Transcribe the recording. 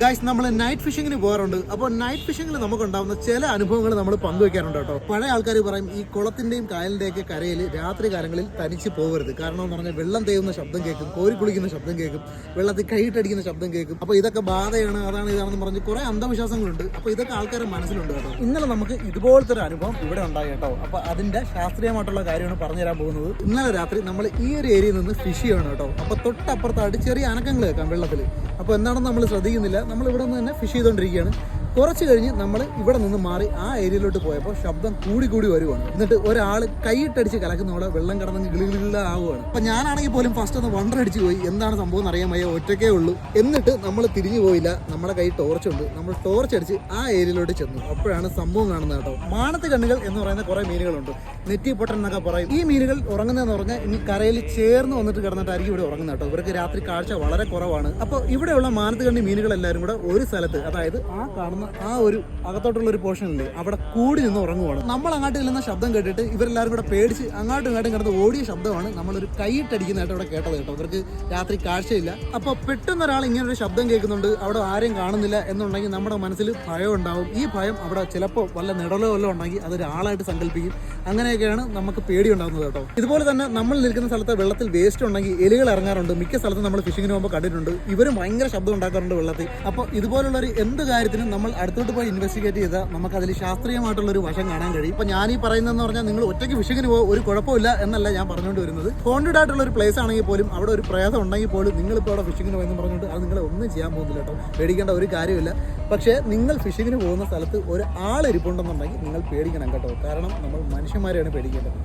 Guys, നമ്മൾ night ഫിഷിങ്ങിന് പോകാറുണ്ട്. അപ്പോൾ നൈറ്റ് ഫിഷിങ്ങിൽ നമുക്കുണ്ടാവുന്ന ചില അനുഭവങ്ങൾ നമ്മൾ പങ്കുവെക്കാറുണ്ട് കേട്ടോ. പഴയ ആൾക്കാർ പറയും ഈ കുളത്തിന്റെയും കായലിന്റെയും ഒക്കെ കരയിൽ രാത്രി കാലങ്ങളിൽ തനിച്ച് പോകരുത്. കാരണം എന്ന് പറഞ്ഞാൽ വെള്ളം തേയുന്ന ശബ്ദം കേൾക്കും, കോരി കുളിക്കുന്ന ശബ്ദം കേൾക്കും, വെള്ളത്തിൽ കൈയിട്ടടിക്കുന്ന ശബ്ദം കേൾക്കും. അപ്പോൾ ഇതൊക്കെ ബാധയാണ്, അതാണ് ഇതാണെന്ന് പറഞ്ഞ് കുറെ അന്ധവിശ്വാസങ്ങളുണ്ട്. അപ്പോൾ ഇതൊക്കെ ആൾക്കാരുടെ മനസ്സിലുണ്ട് കേട്ടോ. ഇന്നലെ നമുക്ക് ഇതുപോലത്തെ ഒരു അനുഭവം ഇവിടെ ഉണ്ടായി കേട്ടോ. അപ്പോൾ അതിന്റെ ശാസ്ത്രീയമായിട്ടുള്ള കാര്യമാണ് പറഞ്ഞുതരാൻ പോകുന്നത്. ഇന്നലെ രാത്രി നമ്മൾ ഈ ഒരു ഏരിയയിൽ നിന്ന് ഫിഷ് ചെയ്യണം കേട്ടോ. അപ്പോൾ തൊട്ടപ്പുറത്തായിട്ട് ചെറിയ അനക്കങ്ങൾ കേൾക്കാം വെള്ളത്തിൽ. അപ്പോൾ എന്താണെന്ന് നമ്മൾ ശ്രദ്ധിക്കുന്നില്ല. നമ്മൾ ഇവിടെ നിന്ന് തന്നെ ഫിഷ് ചെയ്തുകൊണ്ടിരിക്കുകയാണ്. കുറച്ച് കഴിഞ്ഞ് നമ്മൾ ഇവിടെ നിന്ന് മാറി ആ ഏരിയയിലോട്ട് പോയപ്പോൾ ശബ്ദം കൂടി വരുവാണ്. എന്നിട്ട് ഒരാൾ കൈയിട്ടടിച്ച് കലക്കുന്നതോടെ വെള്ളം കിടന്ന് ആവുകയാണ്. അപ്പം ഞാനാണെങ്കിൽ പോലും ഫസ്റ്റ് ഒന്ന് വണ്ടർ അടിച്ച് പോയി, എന്താണ് സംഭവം എന്ന് അറിയാൻ വയ്യ, ഒറ്റയ്ക്കേ ഉള്ളൂ. എന്നിട്ട് നമ്മൾ തിരിഞ്ഞു പോയില്ല. നമ്മുടെ കൈ ടോർച്ചുണ്ട്, നമ്മൾ ടോർച്ച് അടിച്ച് ആ ഏരിയയിലോട്ട് ചെന്നു. അപ്പോഴാണ് സംഭവം കാണുന്നത് കേട്ടോ. മാനത്ത് കണ്ണുകൾ എന്ന് പറയുന്ന കുറേ മീനുകളുണ്ട്, നെറ്റി പൊട്ടൻ എന്നൊക്കെ പറയും. ഈ മീനുകൾ ഉറങ്ങുന്നതെന്ന് പറഞ്ഞാൽ ഇനി കരയിൽ ചേർന്ന് വന്നിട്ട് കിടന്നിട്ടായിരിക്കും ഇവിടെ ഉറങ്ങുന്നത് കേട്ടോ. ഇവർക്ക് രാത്രി കാഴ്ച വളരെ കുറവാണ്. അപ്പോൾ ഇവിടെയുള്ള മാനത്ത് കണ്ണി മീനുകളെല്ലാവരും കൂടെ ഒരു സ്ഥലത്ത്, അതായത് ആ കാണുന്ന ആ ഒരു അകത്തോട്ടുള്ള ഒരു പോർഷനില്ലേ, അവിടെ കൂടി നിന്ന് ഉറങ്ങുവാണ്. നമ്മൾ അങ്ങോട്ട് ചെല്ലുന്ന ശബ്ദം കേട്ടിട്ട് ഇവരെല്ലാവരും കൂടെ പേടിച്ച് അങ്ങോട്ടും ഇങ്ങോട്ടും കിടന്ന് ഓടിയ ശബ്ദമാണ് നമ്മളൊരു കൈയിട്ടടിക്കുന്നതായിട്ട് ഇവിടെ കേട്ടത് കേട്ടോ. ഇവർക്ക് രാത്രി കാഴ്ചയില്ല. അപ്പോൾ പെട്ടെന്ന് ഒരാൾ ഇങ്ങനെ ഒരു ശബ്ദം കേൾക്കുന്നുണ്ട്, അവിടെ ആരെയും കാണുന്നില്ല എന്നുണ്ടെങ്കിൽ നമ്മുടെ മനസ്സിൽ ഭയം ഉണ്ടാവും. ഈ ഭയം അവിടെ ചിലപ്പോൾ വല്ല നിഴലോ വല്ലതും ഉണ്ടെങ്കിൽ അതൊരാളായിട്ട് സങ്കല്പിക്കും. അങ്ങനെയൊക്കെയാണ് നമുക്ക് പേടി ഉണ്ടാകുന്നത് കേട്ടോ. ഇതുപോലെ തന്നെ നമ്മൾ നിൽക്കുന്ന സ്ഥലത്ത് വെള്ളത്തിൽ വേസ്റ്റ് ഉണ്ടെങ്കിൽ എലികൾ ഇറങ്ങാറുണ്ട്. മിക്ക സ്ഥലത്തും നമ്മൾ ഫിഷിങ്ങിന് പോകുമ്പോൾ കണ്ടിട്ടുണ്ട്. ഇവരും ഭയങ്കര ശബ്ദം ഉണ്ടാക്കാറുണ്ട് വെള്ളത്തിൽ. അപ്പോൾ ഇതുപോലുള്ളൊരു എന്ത് കാര്യത്തിനും നമ്മൾ അടുത്തോട്ട് പോയി ഇൻവെസ്റ്റിഗേറ്റ് ചെയ്താൽ നമുക്ക് അതിൽ ശാസ്ത്രീയമായിട്ടുള്ളൊരു വശം കാണാൻ കഴിയും. ഇപ്പോൾ ഞാൻ ഈ പറയുന്നതെന്ന് പറഞ്ഞാൽ നിങ്ങൾ ഒറ്റയ്ക്ക് ഫിഷിങ്ങിന് പോകും, ഒരു കുഴപ്പമില്ല എന്നല്ല ഞാൻ പറഞ്ഞുകൊണ്ട് വരുന്നത്. ഹോണ്ടഡ് ആയിട്ടുള്ള ഒരു പ്ലേസ് ആണെങ്കിൽ പോലും, അവിടെ ഒരു പ്രേതം ഉണ്ടെങ്കിൽ പോലും നിങ്ങളിപ്പോൾ അവിടെ ഫിഷിങ്ങിന് പോയെന്ന് പറഞ്ഞുകൊണ്ട് അത് നിങ്ങളെ ഒന്നും ചെയ്യാൻ പോകുന്നില്ല കേട്ടോ. പേടിക്കേണ്ട ഒരു കാര്യമില്ല. പക്ഷേ നിങ്ങൾ ഫിഷിങ്ങിന് പോകുന്ന സ്ഥലത്ത് ഒരു ആൾ ഇരിപ്പുണ്ടെന്നുണ്ടെങ്കിൽ നിങ്ങൾ പേടിക്കണം കേട്ടോ. കാരണം നമ്മൾ മനുഷ്യന്മാരെയാണ് പേടിക്കേണ്ടത്.